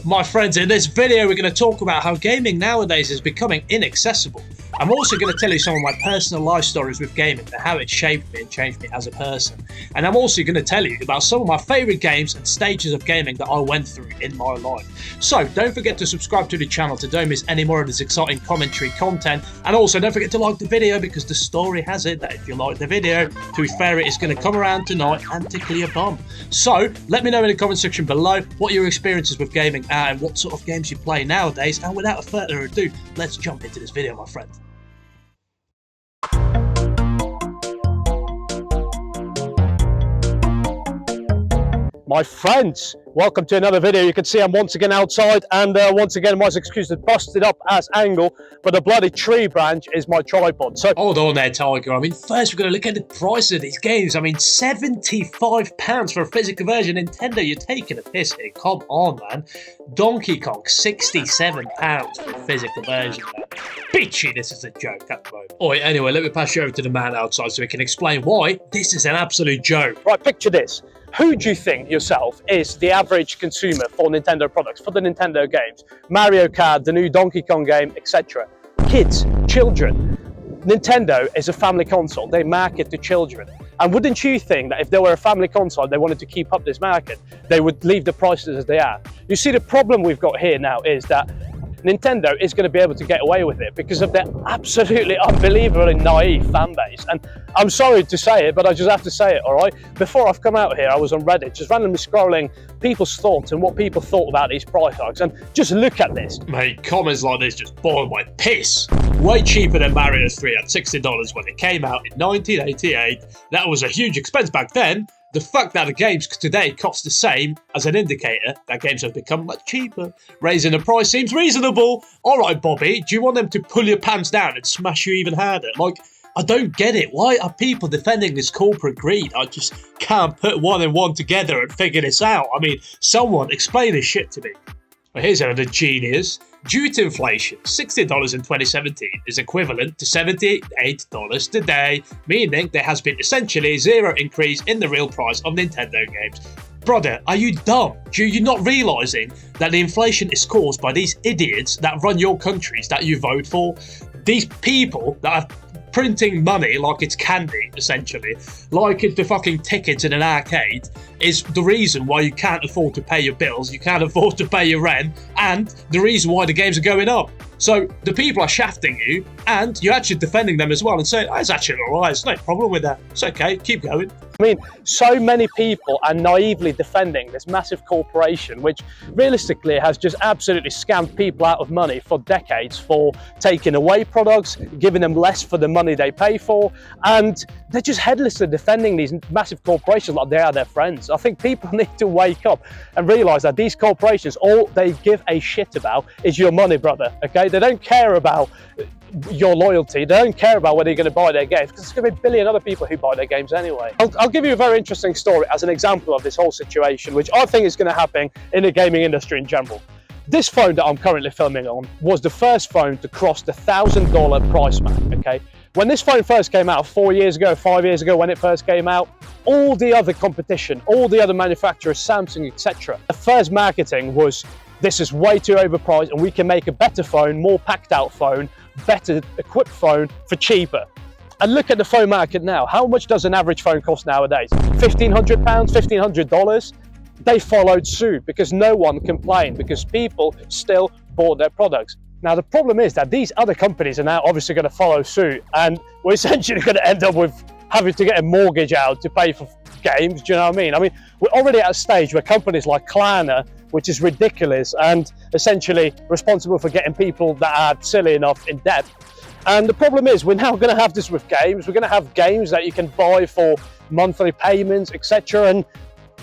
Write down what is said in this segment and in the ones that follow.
My friends, in this video we're going to talk about how gaming nowadays is becoming inaccessible. I'm also going to tell you some of my personal life stories with gaming and how it shaped me and changed me as a person. And I'm also going to tell you about some of my favourite games and stages of gaming that I went through in my life. So don't forget to subscribe to the channel to don't miss any more of this exciting commentary content. And also don't forget to like the video, because the story has it that if you like the video, Tooth Fairy is going to come around tonight and tickle your bum. So let me know in the comment section below what your experiences with gaming are and what sort of games you play nowadays. And without further ado, let's jump into this video, my friend. My friends, welcome to another video. You can see I'm once again outside, and once again my excuse is busted up as angle, but the bloody tree branch is my tripod. So hold on there, Tiger. I mean, first we're going to look at the price of these games. I mean, £75 for a physical version. Nintendo, you're taking a piss here. Come on, man. Donkey Kong, £67 for a physical version, man. Bitchy, this is a joke at the moment. Oi, anyway, let me pass you over to the man outside so he can explain why this is an absolute joke. Right, picture this. Who do you think yourself is the average consumer for Nintendo products, for the Nintendo games? Mario Kart, the new Donkey Kong game, etc. Kids, children. Nintendo is a family console. They market to children. And wouldn't you think that if they were a family console, they wanted to keep up this market, they would leave the prices as they are? You see, the problem we've got here now is that Nintendo is going to be able to get away with it because of their absolutely unbelievably naive fan base. And I'm sorry to say it, but I just have to say it, all right? Before I've come out here, I was on Reddit, just randomly scrolling people's thoughts and what people thought about these price hikes. And just look at this. Mate, comments like this just boil my piss. Way cheaper than Mario 3 at $60 when it came out in 1988. That was a huge expense back then. The fact that the games today cost the same as an indicator that games have become much cheaper. Raising the price seems reasonable. Alright, Bobby, do you want them to pull your pants down and smash you even harder? Like, I don't get it. Why are people defending this corporate greed? I just can't put one and one together and figure this out. I mean, someone explain this shit to me. Well, here's another genius. Due to inflation, $60 in 2017 is equivalent to $78 today, meaning there has been essentially zero increase in the real price of Nintendo games. Brother, are you dumb? Do you not realizing that the inflation is caused by these idiots that run your countries that you vote for? These people that are printing money like it's candy, essentially, like it's the fucking tickets in an arcade, is the reason why you can't afford to pay your bills, you can't afford to pay your rent, and the reason why the games are going up. So the people are shafting you, and you're actually defending them as well and saying, oh, it's actually alright, there's no problem with that, it's okay, keep going. I mean, so many people are naively defending this massive corporation, which realistically has just absolutely scammed people out of money for decades for taking away products, giving them less for the money they pay for, and they're just headlessly defending these massive corporations like they are their friends. I think people need to wake up and realise that these corporations, all they give a shit about is your money, brother, okay? They don't care about your loyalty. They don't care about whether you're going to buy their games, because there's going to be a billion other people who buy their games anyway. I'll give you a very interesting story as an example of this whole situation, which I think is going to happen in the gaming industry in general. This phone that I'm currently filming on was the first phone to cross the $1,000 price mark, okay? When this phone first came out 4 years ago, 5 years ago when it first came out, all the other competition, all the other manufacturers, Samsung, etc., the first marketing was, this is way too overpriced and we can make a better phone, more packed out phone, better equipped phone for cheaper. And look at the phone market now. How much does an average phone cost nowadays? £1,500, $1,500? They followed suit because no one complained, because people still bought their products. Now the problem is that these other companies are now obviously going to follow suit, and we're essentially going to end up with having to get a mortgage out to pay for games. Do you know what I mean? I mean, we're already at a stage where companies like Klarna, which is ridiculous and essentially responsible for getting people that are silly enough in debt. And the problem is, we're now going to have this with games. We're going to have games that you can buy for monthly payments, etc. And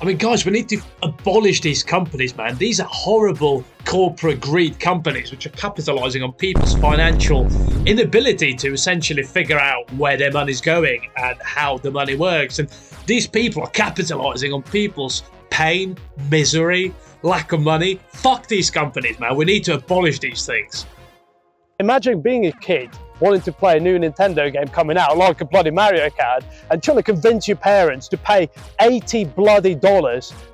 I mean, guys, we need to abolish these companies, man. These are horrible corporate greed companies which are capitalizing on people's financial inability to essentially figure out where their money's going and how the money works. And these people are capitalizing on people's pain, misery, lack of money. Fuck these companies, man. We need to abolish these things. Imagine being a kid wanting to play a new Nintendo game coming out, like a bloody Mario Kart, and trying to convince your parents to pay $80 bloody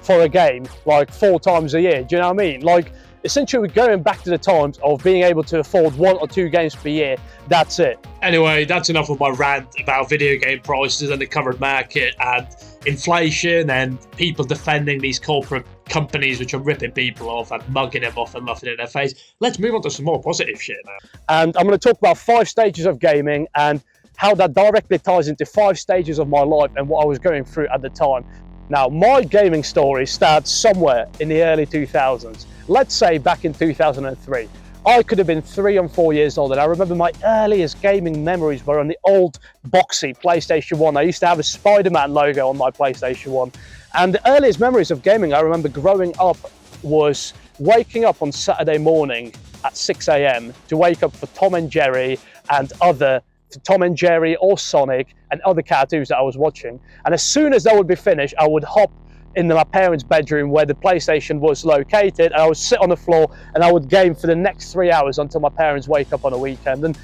for a game like 4 times a year. Do you know what I mean? Like, essentially we're going back to the times of being able to afford 1 or 2 games per year. That's it. Anyway, that's enough of my rant about video game prices and the current market and inflation and people defending these corporate companies which are ripping people off and mugging them off and laughing in their face. Let's move on to some more positive shit now. And I'm going to talk about 5 stages of gaming and how that directly ties into 5 stages of my life and what I was going through at the time. Now, my gaming story starts somewhere in the early 2000s. Let's say back in 2003. I could have been 3 or 4 years old, and I remember my earliest gaming memories were on the old boxy PlayStation 1. I used to have a Spider-Man logo on my PlayStation 1. And the earliest memories of gaming I remember growing up was waking up on Saturday morning at 6 a.m. to wake up for Tom and Jerry and other Tom and Jerry or Sonic and other cartoons that I was watching. And as soon as that would be finished, I would hop into my parents' bedroom where the PlayStation was located, and I would sit on the floor and I would game for the next 3 hours until my parents wake up on a weekend. And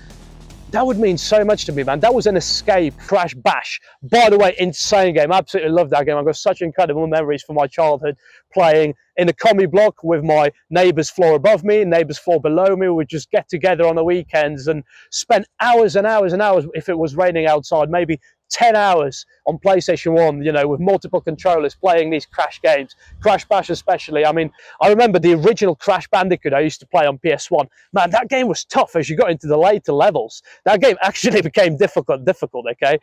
that would mean so much to me, man. That was an escape. Crash Bash, by the way, insane game. Absolutely love that game. I've got such incredible memories from my childhood playing in a commie block with my neighbour's floor above me, neighbour's floor below me. We would just get together on the weekends and spend hours and hours and hours, if it was raining outside, maybe 10 hours on PlayStation 1, you know, with multiple controllers playing these Crash games, Crash Bash especially. I mean, I remember the original Crash Bandicoot I used to play on PS1. Man, that game was tough as you got into the later levels. That game actually became difficult, okay?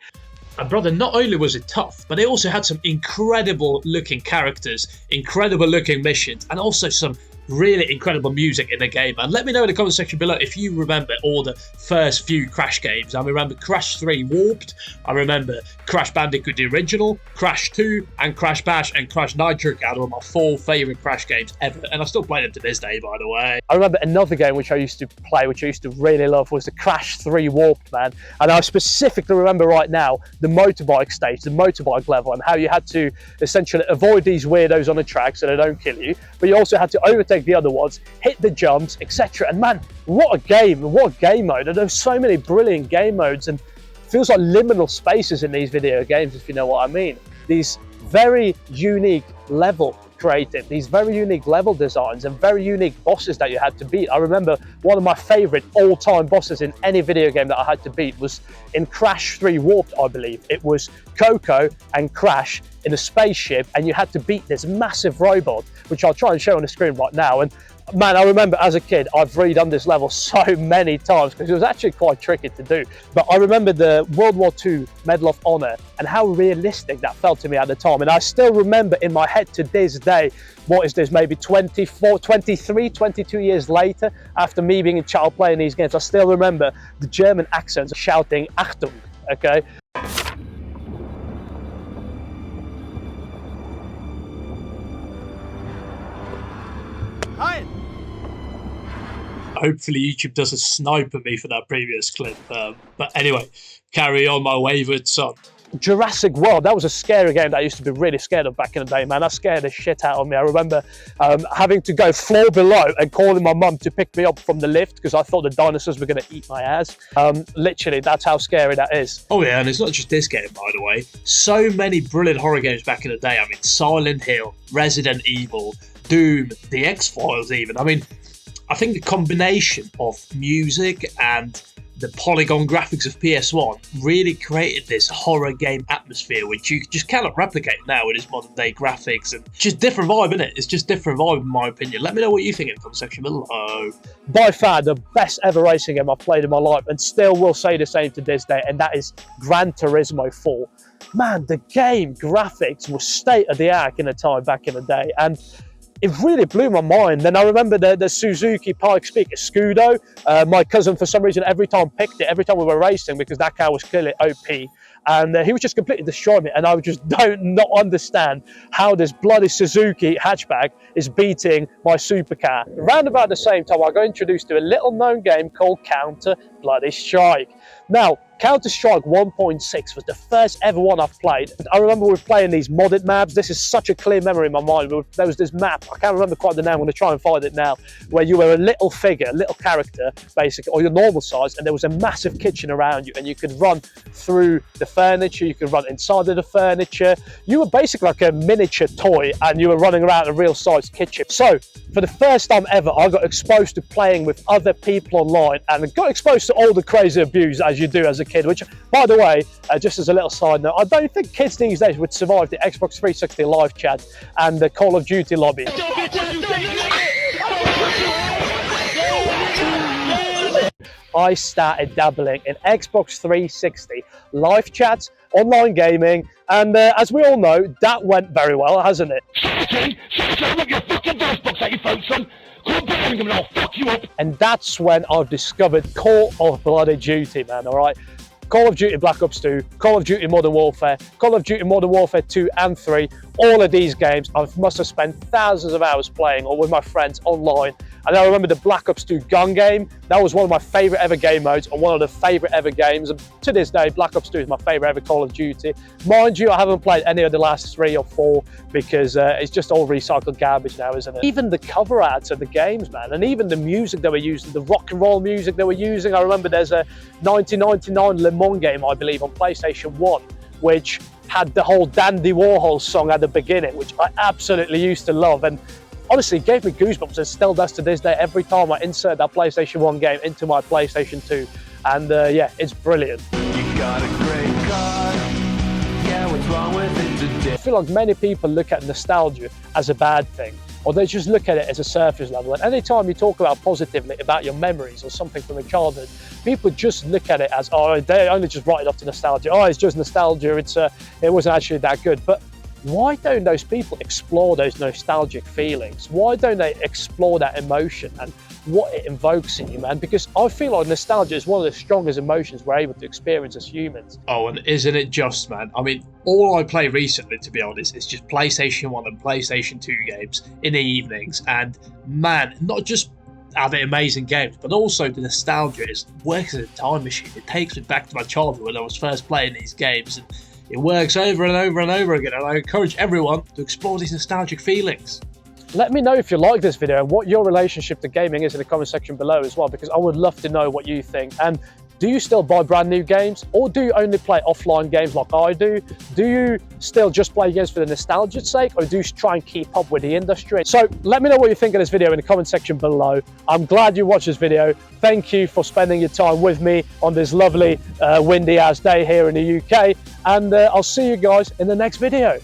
And brother, not only was it tough, but it also had some incredible looking characters, incredible looking missions, and also some really incredible music in the game. And let me know in the comment section below if you remember all the first few Crash games. I remember Crash 3 Warped, I remember Crash Bandicoot the original, Crash 2, and Crash Bash and Crash Nitro Cat were my 4 favourite Crash games ever, and I still play them to this day, by the way. I remember another game which I used to play, which I used to really love, was the Crash 3 Warped, man. And I specifically remember right now the motorbike stage, the motorbike level, and how you had to essentially avoid these weirdos on the track so they don't kill you, but you also had to overtake the other ones, hit the jumps, etc. And man, what a game mode. And there's so many brilliant game modes, and feels like liminal spaces in these video games, if you know what I mean. These very unique level created, these very unique level designs and very unique bosses that you had to beat. I remember one of my favorite all-time bosses in any video game that I had to beat was in Crash 3 Warped, I believe. It was Coco and Crash in a spaceship, and you had to beat this massive robot, which I'll try and show on the screen right now. And man, I remember as a kid, I've redone this level so many times because it was actually quite tricky to do. But I remember the World War II Medal of Honor and how realistic that felt to me at the time. And I still remember in my head to this day, what is this, maybe 24, 23, 22 years later, after me being a child playing these games, I still remember the German accents shouting Achtung, okay? Hi. Hopefully YouTube doesn't snipe at me for that previous clip. But anyway, carry on, my wayward son. Jurassic World, that was a scary game that I used to be really scared of back in the day, man. That scared the shit out of me. I remember having to go floor below and calling my mum to pick me up from the lift because I thought the dinosaurs were going to eat my ass. Literally, that's how scary that is. Oh yeah, and it's not just this game, by the way. So many brilliant horror games back in the day. I mean, Silent Hill, Resident Evil, Doom, The X-Files even. I mean, I think the combination of music and the polygon graphics of PS1 really created this horror game atmosphere which you just cannot replicate now with its modern day graphics, and just different vibe, innit? It's just different vibe in my opinion. Let me know what you think in the comment section below. By far the best ever racing game I've played in my life, and still will say the same to this day, and that is Gran Turismo 4. Man, the game graphics was state of the art in the time back in the day, and it really blew my mind. Then I remember the Suzuki Pikes Peak Scudo. My cousin, for some reason, every time picked it, every time we were racing, because that car was clearly OP. And he was just completely destroying me. And I just not understand how this bloody Suzuki hatchback is beating my supercar. Around about the same time, I got introduced to a little known game called Counter bloody strike. Now, Counter-Strike 1.6 was the first ever one I've played. I remember we were playing these modded maps. This is such a clear memory in my mind. There was this map, I can't remember quite the name, I'm going to try and find it now, where you were a little figure, a little character, basically, or your normal size, and there was a massive kitchen around you, and you could run through the furniture, you could run inside of the furniture. You were basically like a miniature toy, and you were running around a real-sized kitchen. So, for the first time ever, I got exposed to playing with other people online, and got exposed to all the crazy abuse as you do as a kid, which, by the way, just as a little side note, I don't think kids these days would survive the Xbox 360 live chat and the Call of Duty lobby. I started dabbling in Xbox 360 live chats, online gaming, and as we all know, that went very well, hasn't it? And that's when I've discovered Call of Bloody Duty, man, alright? Call of Duty Black Ops 2, Call of Duty Modern Warfare, Call of Duty Modern Warfare 2 and 3, all of these games I must have spent thousands of hours playing or with my friends online. And I remember the Black Ops 2 gun game. That was one of my favourite ever game modes and one of the favourite ever games. And to this day, Black Ops 2 is my favourite ever Call of Duty. Mind you, I haven't played any of the last 3 or 4 because it's just all recycled garbage now, isn't it? Even the cover arts of the games, man, and even the music they were using, the rock and roll music they were using. I remember there's a 1999 Le Mans game, I believe, on PlayStation 1, which had the whole Dandy Warhol song at the beginning, which I absolutely used to love. And honestly, it gave me goosebumps and still does to this day every time I insert that PlayStation 1 game into my PlayStation 2. And yeah, it's brilliant. You got a great car. Yeah, what's wrong with it today? I feel like many people look at nostalgia as a bad thing, or they just look at it as a surface level. And anytime you talk about positively about your memories or something from your childhood, people just look at it as, oh, they only just write it off to nostalgia. Oh, it's just nostalgia. It wasn't actually that good. But why don't those people explore those nostalgic feelings? Why don't they explore that emotion and what it invokes in you, man? Because I feel like nostalgia is one of the strongest emotions we're able to experience as humans. Oh, and isn't it just, man? I mean, all I play recently, to be honest, is just PlayStation 1 and PlayStation 2 games in the evenings. And man, not just are they amazing games, but also the nostalgia works as a time machine. It takes me back to my childhood when I was first playing these games. And it works over and over and over again, and I encourage everyone to explore these nostalgic feelings. Let me know if you like this video and what your relationship to gaming is in the comment section below as well, because I would love to know what you think. And do you still buy brand new games, or do you only play offline games like I do? Do you still just play games for the nostalgia's sake, or do you try and keep up with the industry? So let me know what you think of this video in the comment section below. I'm glad you watched this video. Thank you for spending your time with me on this lovely windy ass day here in the UK, and I'll see you guys in the next video.